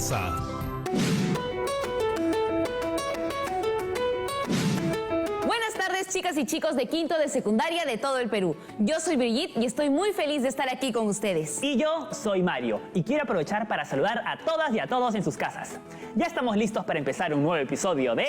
casa. Buenas tardes, chicas y chicos de quinto de secundaria de todo el Perú. Yo soy Brigitte y estoy muy feliz de estar aquí con ustedes. Y yo soy Mario y quiero aprovechar para saludar a todas y a todos en sus casas. Ya estamos listos para empezar un nuevo episodio de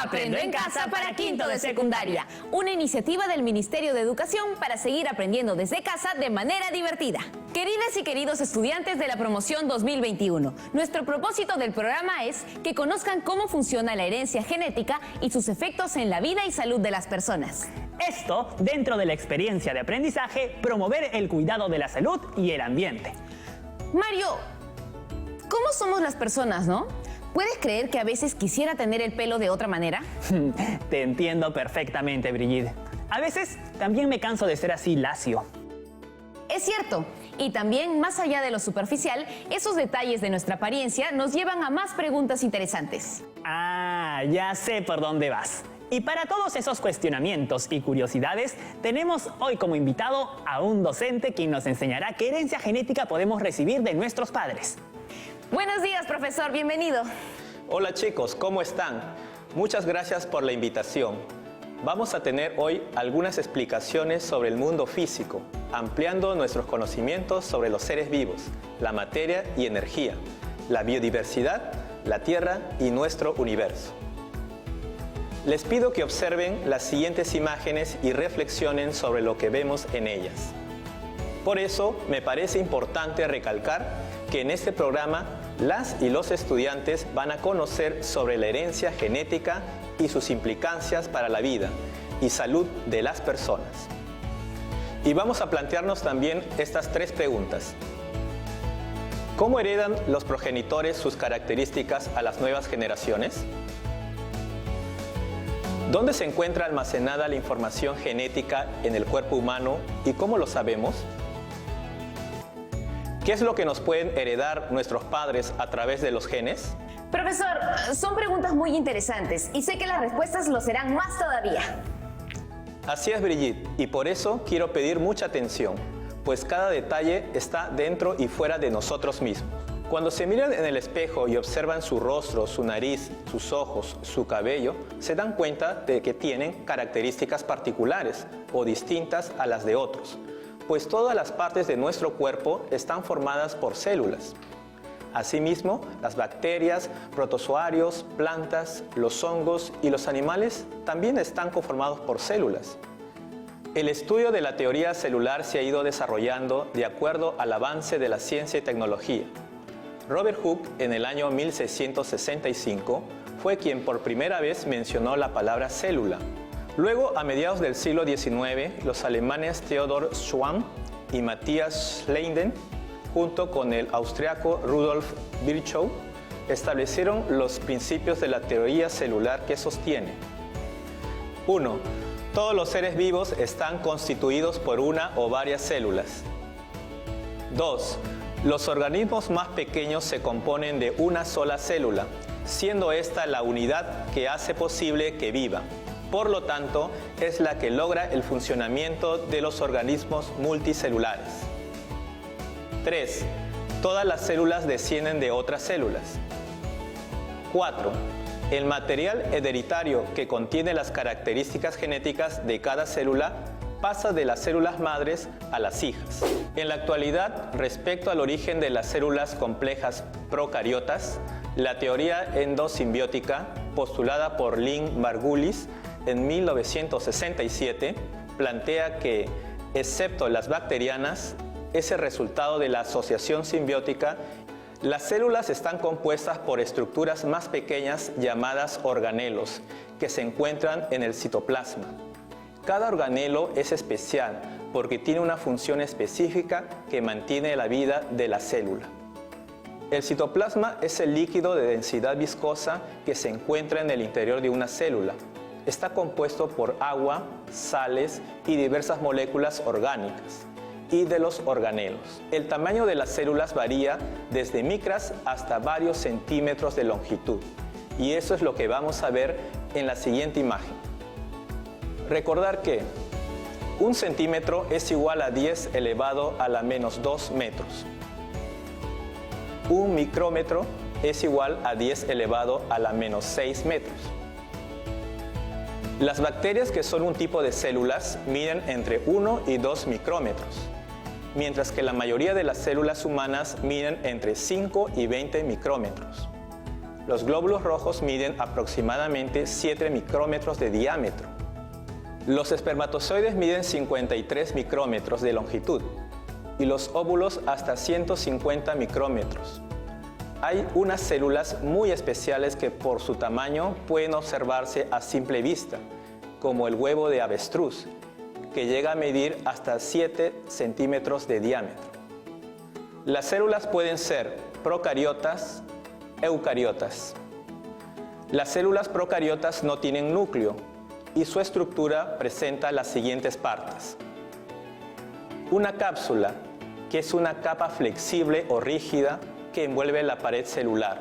Aprendo en casa para quinto de secundaria, una iniciativa del Ministerio de Educación para seguir aprendiendo desde casa de manera divertida. Queridas y queridos estudiantes de la promoción 2021, nuestro propósito del programa es que conozcan cómo funciona la herencia genética y sus efectos en la vida y salud de las personas. Esto dentro de la experiencia de aprendizaje, promover el cuidado de la salud y el ambiente. Mario, ¿cómo somos las personas, no? ¿Puedes creer que a veces quisiera tener el pelo de otra manera? Te entiendo perfectamente, Brigitte. A veces también me canso de ser así lacio. Es cierto. Y también, más allá de lo superficial, esos detalles de nuestra apariencia nos llevan a más preguntas interesantes. Ah, ya sé por dónde vas. Y para todos esos cuestionamientos y curiosidades, tenemos hoy como invitado a un docente quien nos enseñará qué herencia genética podemos recibir de nuestros padres. Buenos días, profesor. Bienvenido. Hola chicos, ¿cómo están? Muchas gracias por la invitación. Vamos a tener hoy algunas explicaciones sobre el mundo físico, ampliando nuestros conocimientos sobre los seres vivos, la materia y energía, la biodiversidad, la Tierra y nuestro universo. Les pido que observen las siguientes imágenes y reflexionen sobre lo que vemos en ellas. Por eso, me parece importante recalcar que en este programa las y los estudiantes van a conocer sobre la herencia genética y sus implicancias para la vida y salud de las personas. Y vamos a plantearnos también estas tres preguntas. ¿Cómo heredan los progenitores sus características a las nuevas generaciones? ¿Dónde se encuentra almacenada la información genética en el cuerpo humano y cómo lo sabemos? ¿Qué es lo que nos pueden heredar nuestros padres a través de los genes? Profesor, son preguntas muy interesantes y sé que las respuestas lo serán más todavía. Así es, Brigitte, y por eso quiero pedir mucha atención, pues cada detalle está dentro y fuera de nosotros mismos. Cuando se miran en el espejo y observan su rostro, su nariz, sus ojos, su cabello, se dan cuenta de que tienen características particulares o distintas a las de otros, pues todas las partes de nuestro cuerpo están formadas por células. Asimismo, las bacterias, protozoarios, plantas, los hongos y los animales también están conformados por células. El estudio de la teoría celular se ha ido desarrollando de acuerdo al avance de la ciencia y tecnología. Robert Hooke, en el año 1665, fue quien por primera vez mencionó la palabra célula. Luego, a mediados del siglo XIX, los alemanes Theodor Schwann y Matthias Schleiden, junto con el austriaco Rudolf Virchow, establecieron los principios de la teoría celular que sostiene: 1. Todos los seres vivos están constituidos por una o varias células. 2. Los organismos más pequeños se componen de una sola célula, siendo esta la unidad que hace posible que viva. Por lo tanto, es la que logra el funcionamiento de los organismos multicelulares. 3. Todas las células descienden de otras células. 4. El material hereditario que contiene las características genéticas de cada célula pasa de las células madres a las hijas. En la actualidad, respecto al origen de las células complejas procariotas, la teoría endosimbiótica, postulada por Lynn Margulis en 1967, plantea que, excepto las bacterianas, es el resultado de la asociación simbiótica. Las células están compuestas por estructuras más pequeñas llamadas organelos, que se encuentran en el citoplasma. Cada organelo es especial porque tiene una función específica que mantiene la vida de la célula. El citoplasma es el líquido de densidad viscosa que se encuentra en el interior de una célula. Está compuesto por agua, sales y diversas moléculas orgánicas y de los organelos. El tamaño de las células varía desde micras hasta varios centímetros de longitud, y eso es lo que vamos a ver en la siguiente imagen. Recordar que 1 centímetro es igual a 10 elevado a la menos 2 metros. 1 micrómetro es igual a 10 elevado a la menos 6 metros. Las bacterias, que son un tipo de células, miden entre 1 y 2 micrómetros, mientras que la mayoría de las células humanas miden entre 5 y 20 micrómetros. Los glóbulos rojos miden aproximadamente 7 micrómetros de diámetro. Los espermatozoides miden 53 micrómetros de longitud y los óvulos hasta 150 micrómetros. Hay unas células muy especiales que por su tamaño pueden observarse a simple vista, como el huevo de avestruz, que llega a medir hasta 7 centímetros de diámetro. Las células pueden ser procariotas, eucariotas. Las células procariotas no tienen núcleo y su estructura presenta las siguientes partes. Una cápsula, que es una capa flexible o rígida que envuelve la pared celular,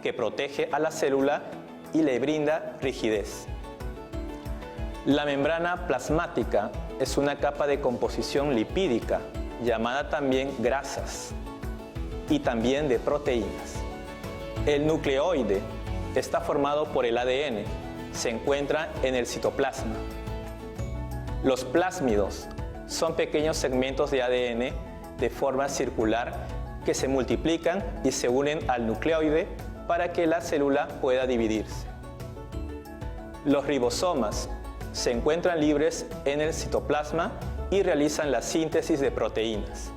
que protege a la célula y le brinda rigidez. La membrana plasmática es una capa de composición lipídica, llamada también grasas, y también de proteínas. El nucleoide está formado por el ADN, se encuentra en el citoplasma. Los plásmidos son pequeños segmentos de ADN de forma circular que se multiplican y se unen al nucleoide para que la célula pueda dividirse. Los ribosomas se encuentran libres en el citoplasma y realizan la síntesis de proteínas.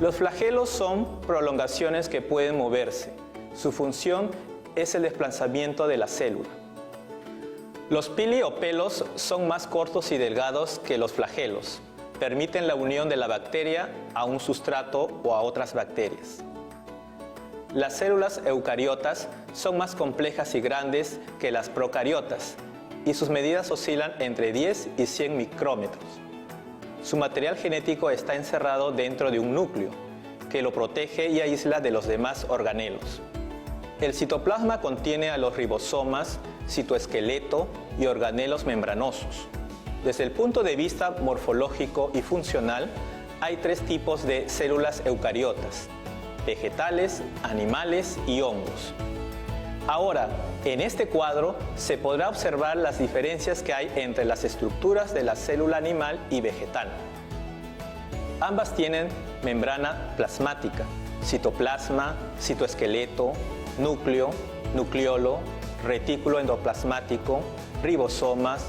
Los flagelos son prolongaciones que pueden moverse. Su función es el desplazamiento de la célula. Los pili o pelos son más cortos y delgados que los flagelos. Permiten la unión de la bacteria a un sustrato o a otras bacterias. Las células eucariotas son más complejas y grandes que las procariotas y sus medidas oscilan entre 10 y 100 micrómetros. Su material genético está encerrado dentro de un núcleo que lo protege y aísla de los demás organelos. El citoplasma contiene a los ribosomas, citoesqueleto y organelos membranosos. Desde el punto de vista morfológico y funcional, hay 3 tipos de células eucariotas: vegetales, animales y hongos. Ahora, en este cuadro se podrá observar las diferencias que hay entre las estructuras de la célula animal y vegetal. Ambas tienen membrana plasmática, citoplasma, citoesqueleto, núcleo, nucleolo, retículo endoplasmático, ribosomas,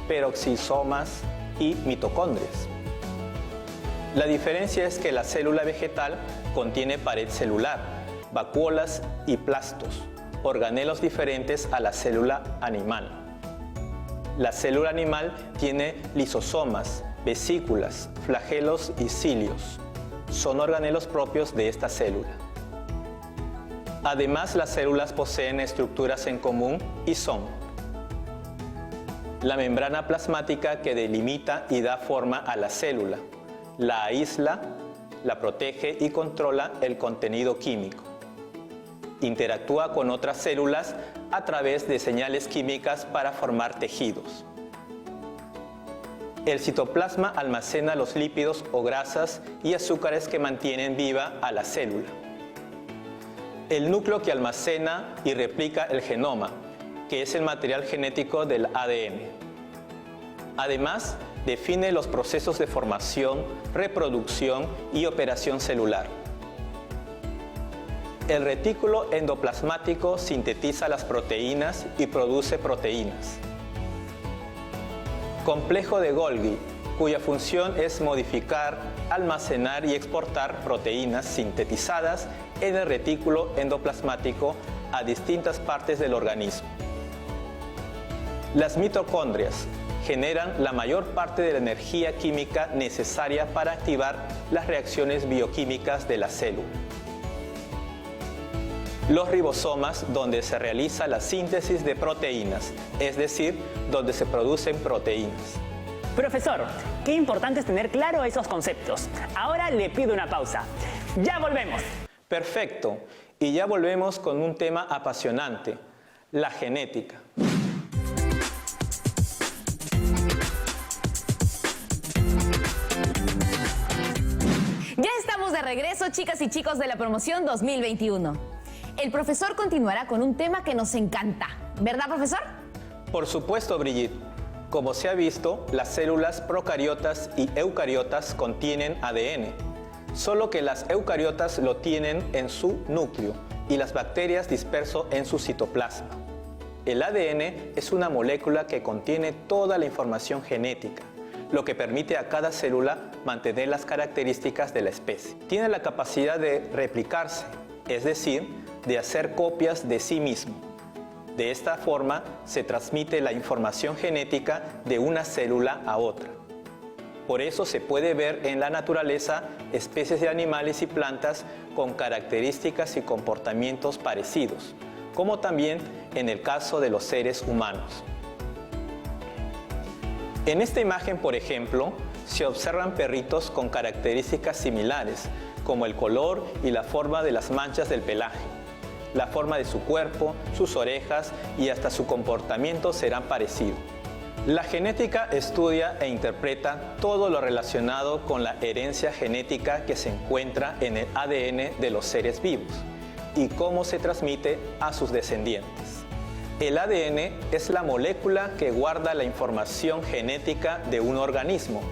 peroxisomas y mitocondrias. La diferencia es que la célula vegetal contiene pared celular, vacuolas y plastos, organelos diferentes a la célula animal. La célula animal tiene lisosomas, vesículas, flagelos y cilios. Son organelos propios de esta célula. Además, las células poseen estructuras en común y son la membrana plasmática, que delimita y da forma a la célula, la aísla, la protege y controla el contenido químico. Interactúa con otras células a través de señales químicas para formar tejidos. El citoplasma almacena los lípidos o grasas y azúcares que mantienen viva a la célula. El núcleo, que almacena y replica el genoma, que es el material genético del ADN. Además, define los procesos de formación, reproducción y operación celular. El retículo endoplasmático sintetiza las proteínas y produce proteínas. Complejo de Golgi, cuya función es modificar, almacenar y exportar proteínas sintetizadas en el retículo endoplasmático a distintas partes del organismo. Las mitocondrias generan la mayor parte de la energía química necesaria para activar las reacciones bioquímicas de la célula. Los ribosomas, donde se realiza la síntesis de proteínas, es decir, donde se producen proteínas. Profesor, qué importante es tener claro esos conceptos. Ahora le pido una pausa. ¡Ya volvemos! Perfecto. Y ya volvemos con un tema apasionante: la genética. Ya estamos de regreso, chicas y chicos de la promoción 2021. El profesor continuará con un tema que nos encanta, ¿verdad, profesor? Por supuesto, Brigitte. Como se ha visto, las células procariotas y eucariotas contienen ADN, solo que las eucariotas lo tienen en su núcleo y las bacterias disperso en su citoplasma. El ADN es una molécula que contiene toda la información genética, lo que permite a cada célula mantener las características de la especie. Tiene la capacidad de replicarse, es decir, de hacer copias de sí mismo. De esta forma se transmite la información genética de una célula a otra. Por eso se puede ver en la naturaleza especies de animales y plantas con características y comportamientos parecidos, como también en el caso de los seres humanos. En esta imagen, por ejemplo, se observan perritos con características similares, como el color y la forma de las manchas del pelaje. La forma de su cuerpo, sus orejas y hasta su comportamiento serán parecidos. La genética estudia e interpreta todo lo relacionado con la herencia genética que se encuentra en el ADN de los seres vivos y cómo se transmite a sus descendientes. El ADN es la molécula que guarda la información genética de un organismo,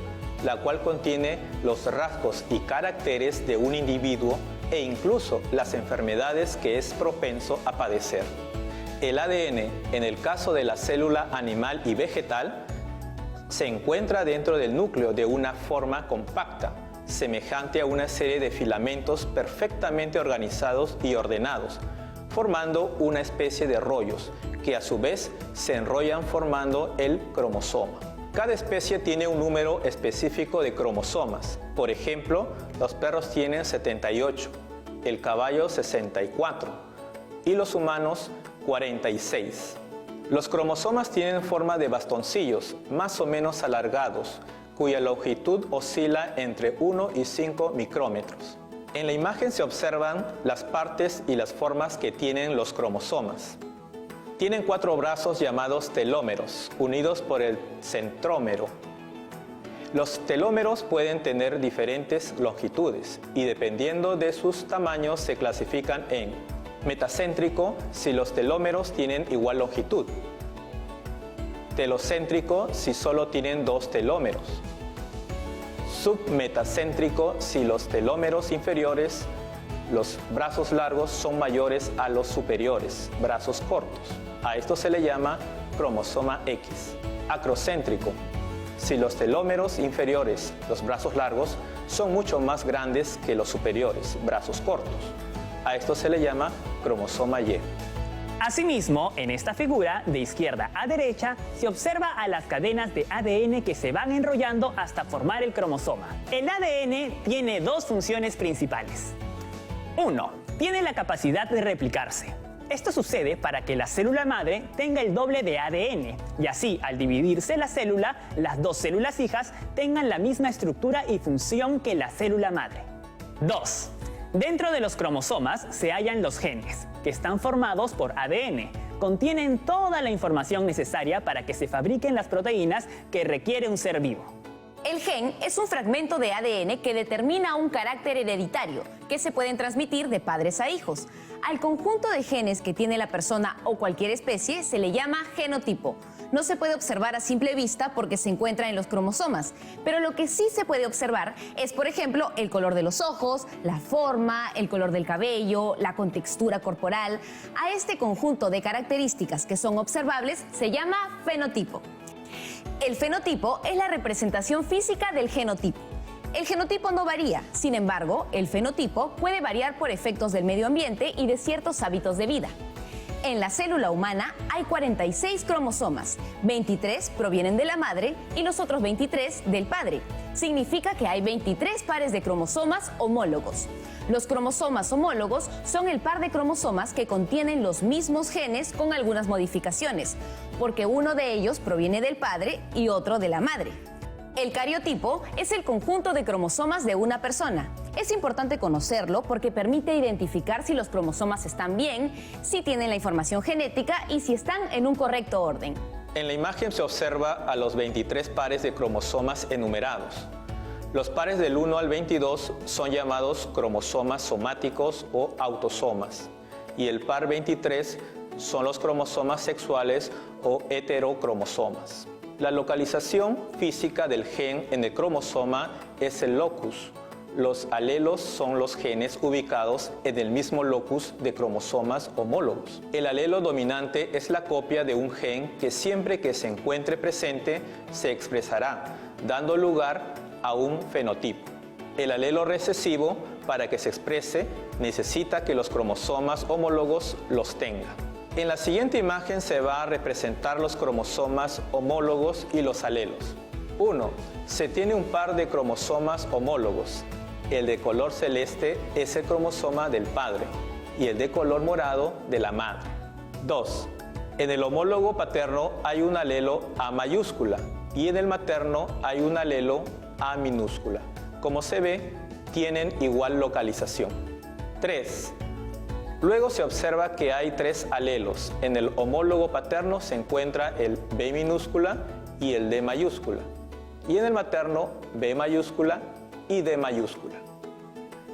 la cual contiene los rasgos y caracteres de un individuo e incluso las enfermedades que es propenso a padecer. El ADN, en el caso de la célula animal y vegetal, se encuentra dentro del núcleo de una forma compacta, semejante a una serie de filamentos perfectamente organizados y ordenados, formando una especie de rollos, que a su vez se enrollan formando el cromosoma. Cada especie tiene un número específico de cromosomas. Por ejemplo, los perros tienen 78, el caballo 64 y los humanos 46. Los cromosomas tienen forma de bastoncillos más o menos alargados, cuya longitud oscila entre 1 y 5 micrómetros. En la imagen se observan las partes y las formas que tienen los cromosomas. Tienen 4 brazos llamados telómeros, unidos por el centrómero. Los telómeros pueden tener diferentes longitudes y dependiendo de sus tamaños se clasifican en metacéntrico si los telómeros tienen igual longitud, telocéntrico si solo tienen 2 telómeros, submetacéntrico si los telómeros inferiores, los brazos largos, son mayores a los superiores, brazos cortos. A esto se le llama cromosoma X. Acrocéntrico si los telómeros inferiores, los brazos largos, son mucho más grandes que los superiores, brazos cortos. A esto se le llama cromosoma Y. Asimismo, en esta figura, de izquierda a derecha, se observa a las cadenas de ADN que se van enrollando hasta formar el cromosoma. El ADN tiene 2 funciones principales. 1. Tiene la capacidad de replicarse. Esto sucede para que la célula madre tenga el doble de ADN y así, al dividirse la célula, las 2 células hijas tengan la misma estructura y función que la célula madre. 2. Dentro de los cromosomas se hallan los genes, que están formados por ADN. Contienen toda la información necesaria para que se fabriquen las proteínas que requiere un ser vivo. El gen es un fragmento de ADN que determina un carácter hereditario que se pueden transmitir de padres a hijos. Al conjunto de genes que tiene la persona o cualquier especie se le llama genotipo. No se puede observar a simple vista porque se encuentra en los cromosomas, pero lo que sí se puede observar es, por ejemplo, el color de los ojos, la forma, el color del cabello, la contextura corporal. A este conjunto de características que son observables se llama fenotipo. El fenotipo es la representación física del genotipo. El genotipo no varía, sin embargo, el fenotipo puede variar por efectos del medio ambiente y de ciertos hábitos de vida. En la célula humana hay 46 cromosomas, 23 provienen de la madre y los otros 23 del padre. Significa que hay 23 pares de cromosomas homólogos. Los cromosomas homólogos son el par de cromosomas que contienen los mismos genes con algunas modificaciones, porque uno de ellos proviene del padre y otro de la madre. El cariotipo es el conjunto de cromosomas de una persona. Es importante conocerlo porque permite identificar si los cromosomas están bien, si tienen la información genética y si están en un correcto orden. En la imagen se observa a los 23 pares de cromosomas enumerados. Los pares del 1 al 22 son llamados cromosomas somáticos o autosomas. y el par 23 son los cromosomas sexuales o heterocromosomas. La localización física del gen en el cromosoma es el locus. Los alelos son los genes ubicados en el mismo locus de cromosomas homólogos. El alelo dominante es la copia de un gen que siempre que se encuentre presente se expresará, dando lugar a un fenotipo. El alelo recesivo, para que se exprese, necesita que los cromosomas homólogos los tengan. En la siguiente imagen se va a representar los cromosomas homólogos y los alelos. 1. Se tiene un par de cromosomas homólogos. El de color celeste es el cromosoma del padre y el de color morado de la madre. 2. En el homólogo paterno hay un alelo A mayúscula y en el materno hay un alelo A minúscula. Como se ve, tienen igual localización. 3. Luego se observa que hay 3 alelos. En el homólogo paterno se encuentra el B minúscula y el D mayúscula. Y en el materno B mayúscula y D mayúscula.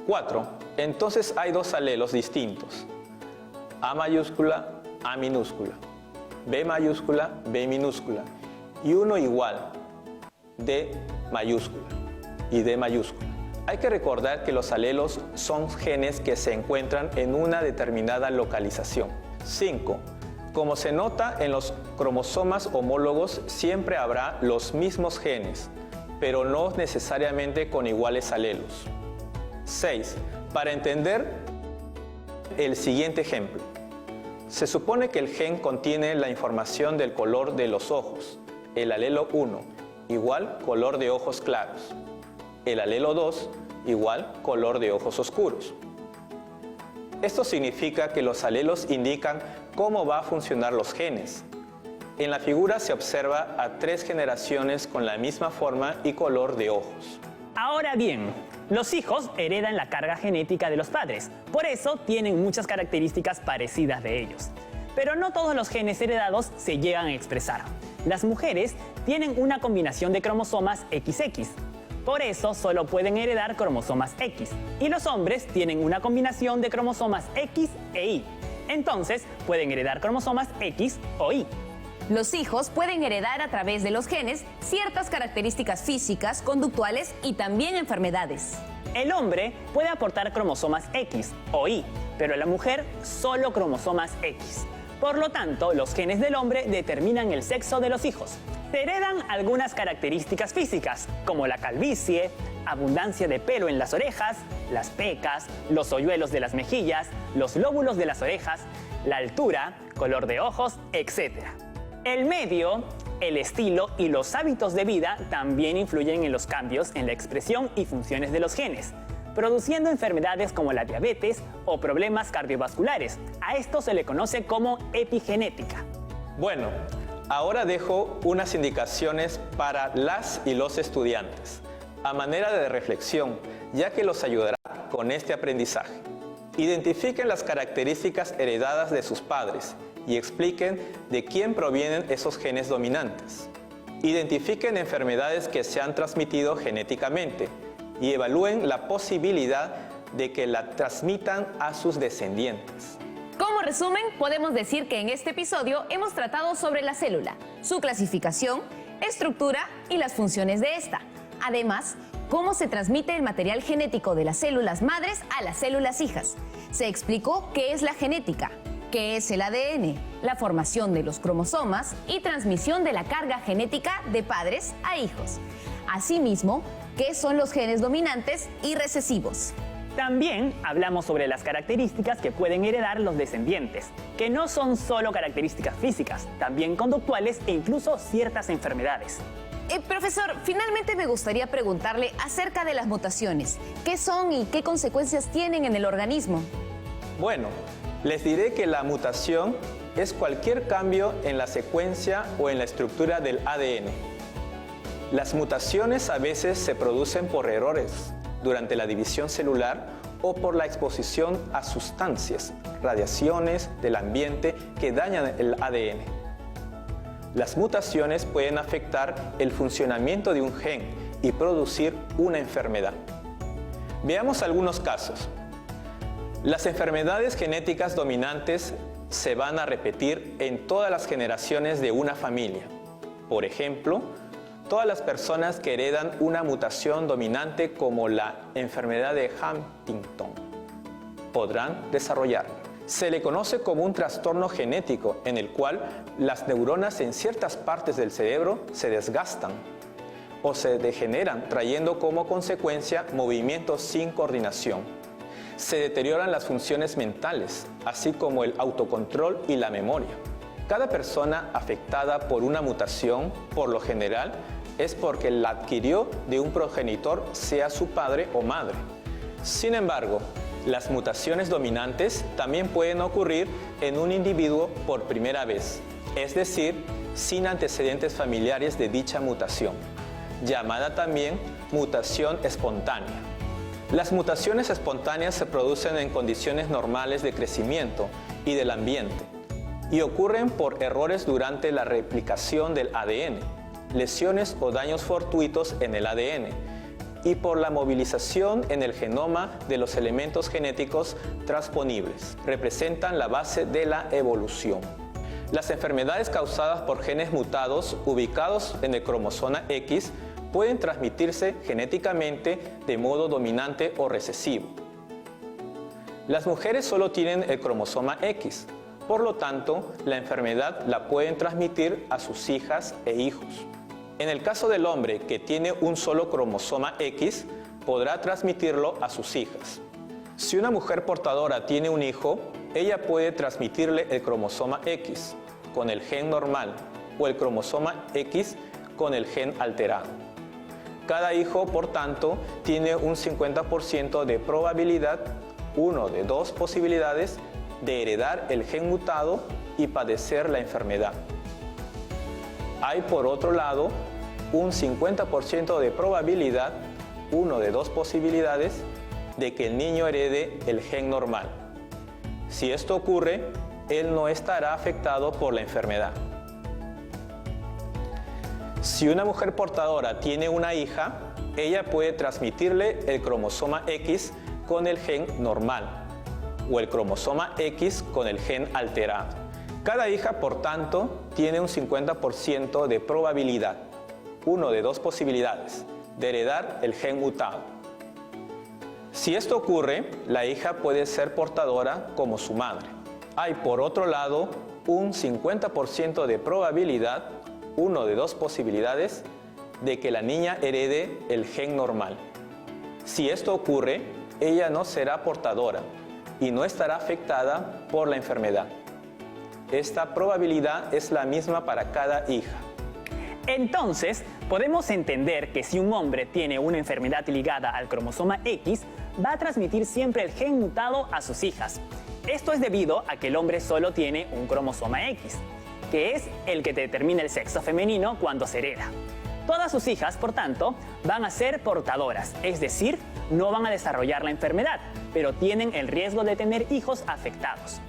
4. Entonces hay 2 alelos distintos. A mayúscula, A minúscula. B mayúscula, B minúscula. Y uno igual, D mayúscula y D mayúscula. Hay que recordar que los alelos son genes que se encuentran en una determinada localización. 5. Como se nota en los cromosomas homólogos, siempre habrá los mismos genes, pero no necesariamente con iguales alelos. 6. Para entender el siguiente ejemplo. Se supone que el gen contiene la información del color de los ojos. El alelo 1, igual color de ojos claros. El alelo 2, igual color de ojos oscuros. Esto significa que los alelos indican cómo va a funcionar los genes. En la figura se observa a 3 generaciones con la misma forma y color de ojos. Ahora bien, los hijos heredan la carga genética de los padres, por eso tienen muchas características parecidas de ellos. Pero no todos los genes heredados se llegan a expresar. Las mujeres tienen una combinación de cromosomas XX, por eso solo pueden heredar cromosomas X, y los hombres tienen una combinación de cromosomas X e Y, entonces pueden heredar cromosomas X o Y. Los hijos pueden heredar a través de los genes ciertas características físicas, conductuales y también enfermedades. El hombre puede aportar cromosomas X o Y, pero la mujer solo cromosomas X. Por lo tanto, los genes del hombre determinan el sexo de los hijos. Se heredan algunas características físicas, como la calvicie, abundancia de pelo en las orejas, las pecas, los hoyuelos de las mejillas, los lóbulos de las orejas, la altura, color de ojos, etc. El medio, el estilo y los hábitos de vida también influyen en los cambios en la expresión y funciones de los genes, produciendo enfermedades como la diabetes o problemas cardiovasculares. A esto se le conoce como epigenética. Bueno, ahora dejo unas indicaciones para las y los estudiantes, a manera de reflexión, ya que los ayudará con este aprendizaje. Identifiquen las características heredadas de sus padres y expliquen de quién provienen esos genes dominantes. Identifiquen enfermedades que se han transmitido genéticamente y evalúen la posibilidad de que la transmitan a sus descendientes. Como resumen, podemos decir que en este episodio hemos tratado sobre la célula, su clasificación, estructura y las funciones de esta. Además, cómo se transmite el material genético de las células madres a las células hijas. Se explicó qué es la genética, qué es el ADN, la formación de los cromosomas y transmisión de la carga genética de padres a hijos. Asimismo, qué son los genes dominantes y recesivos. También hablamos sobre las características que pueden heredar los descendientes, que no son solo características físicas, también conductuales e incluso ciertas enfermedades. Profesor, finalmente me gustaría preguntarle acerca de las mutaciones. ¿Qué son y qué consecuencias tienen en el organismo? Bueno, les diré que la mutación es cualquier cambio en la secuencia o en la estructura del ADN. Las mutaciones a veces se producen por errores durante la división celular o por la exposición a sustancias, radiaciones del ambiente que dañan el ADN. Las mutaciones pueden afectar el funcionamiento de un gen y producir una enfermedad. Veamos algunos casos. Las enfermedades genéticas dominantes se van a repetir en todas las generaciones de una familia. Por ejemplo, todas las personas que heredan una mutación dominante como la enfermedad de Huntington podrán desarrollarla. Se le conoce como un trastorno genético en el cual las neuronas en ciertas partes del cerebro se desgastan o se degeneran, trayendo como consecuencia movimientos sin coordinación. Se deterioran las funciones mentales, así como el autocontrol y la memoria. Cada persona afectada por una mutación, por lo general, es porque la adquirió de un progenitor, sea su padre o madre. Sin embargo, las mutaciones dominantes también pueden ocurrir en un individuo por primera vez, es decir, sin antecedentes familiares de dicha mutación, llamada también mutación espontánea. Las mutaciones espontáneas se producen en condiciones normales de crecimiento y del ambiente y ocurren por errores durante la replicación del ADN, lesiones o daños fortuitos en el ADN y por la movilización en el genoma de los elementos genéticos transponibles. Representan la base de la evolución. Las enfermedades causadas por genes mutados ubicados en el cromosoma X pueden transmitirse genéticamente de modo dominante o recesivo. Las mujeres solo tienen el cromosoma X, por lo tanto, la enfermedad la pueden transmitir a sus hijas e hijos. En el caso del hombre que tiene un solo cromosoma X, podrá transmitirlo a sus hijas. Si una mujer portadora tiene un hijo, ella puede transmitirle el cromosoma X con el gen normal o el cromosoma X con el gen alterado. Cada hijo, por tanto, tiene un 50% de probabilidad, uno de dos posibilidades, de heredar el gen mutado y padecer la enfermedad. Hay, por otro lado, un 50% de probabilidad, uno de dos posibilidades, de que el niño herede el gen normal. Si esto ocurre, él no estará afectado por la enfermedad. Si una mujer portadora tiene una hija, ella puede transmitirle el cromosoma X con el gen normal o el cromosoma X con el gen alterado. Cada hija, por tanto, tiene un 50% de probabilidad, uno de dos posibilidades, de heredar el gen mutado. Si esto ocurre, la hija puede ser portadora como su madre. Hay, por otro lado, un 50% de probabilidad, uno de dos posibilidades, de que la niña herede el gen normal. Si esto ocurre, ella no será portadora y no estará afectada por la enfermedad. Esta probabilidad es la misma para cada hija. Entonces, podemos entender que si un hombre tiene una enfermedad ligada al cromosoma X, va a transmitir siempre el gen mutado a sus hijas. Esto es debido a que el hombre solo tiene un cromosoma X, que es el que determina el sexo femenino cuando se hereda. Todas sus hijas, por tanto, van a ser portadoras, es decir, no van a desarrollar la enfermedad, pero tienen el riesgo de tener hijos afectados.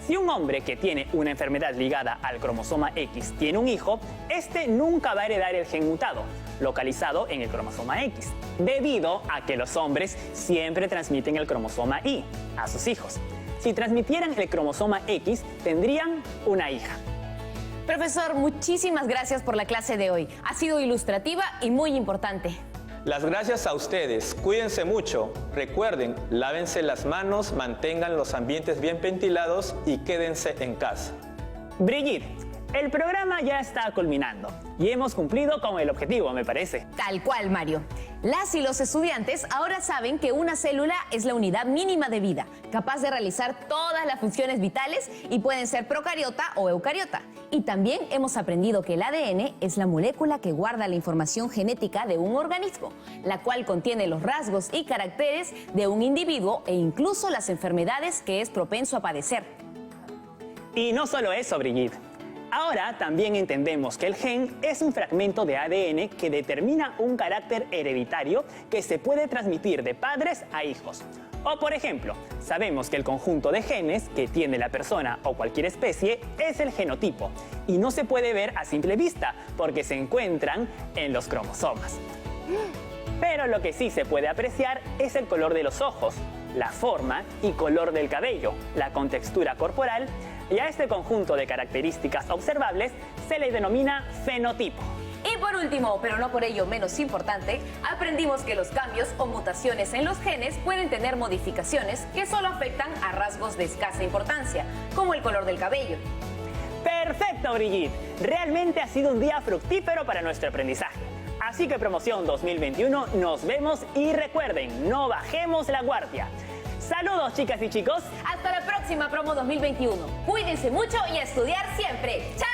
Si un hombre que tiene una enfermedad ligada al cromosoma X tiene un hijo, este nunca va a heredar el gen mutado, localizado en el cromosoma X, debido a que los hombres siempre transmiten el cromosoma Y a sus hijos. Si transmitieran el cromosoma X, tendrían una hija. Profesor, muchísimas gracias por la clase de hoy. Ha sido ilustrativa y muy importante. Las gracias a ustedes. Cuídense mucho. Recuerden, lávense las manos, mantengan los ambientes bien ventilados y quédense en casa. Brigitte, el programa ya está culminando y hemos cumplido con el objetivo, me parece. Tal cual, Mario. Las y los estudiantes ahora saben que una célula es la unidad mínima de vida, capaz de realizar todas las funciones vitales y pueden ser procariota o eucariota. Y también hemos aprendido que el ADN es la molécula que guarda la información genética de un organismo, la cual contiene los rasgos y caracteres de un individuo e incluso las enfermedades que es propenso a padecer. Y no solo eso, Brigitte. Ahora también entendemos que el gen es un fragmento de ADN que determina un carácter hereditario que se puede transmitir de padres a hijos. O por ejemplo, sabemos que el conjunto de genes que tiene la persona o cualquier especie es el genotipo y no se puede ver a simple vista porque se encuentran en los cromosomas. Pero lo que sí se puede apreciar es el color de los ojos, la forma y color del cabello, la contextura corporal, y a este conjunto de características observables se le denomina fenotipo. Y por último, pero no por ello menos importante, aprendimos que los cambios o mutaciones en los genes pueden tener modificaciones que solo afectan a rasgos de escasa importancia, como el color del cabello. ¡Perfecto, Brigitte! Realmente ha sido un día fructífero para nuestro aprendizaje. Así que Promoción 2021, nos vemos y recuerden, no bajemos la guardia. Saludos, chicas y chicos. Hasta la próxima Promo 2021. Cuídense mucho y a estudiar siempre. ¡Chao!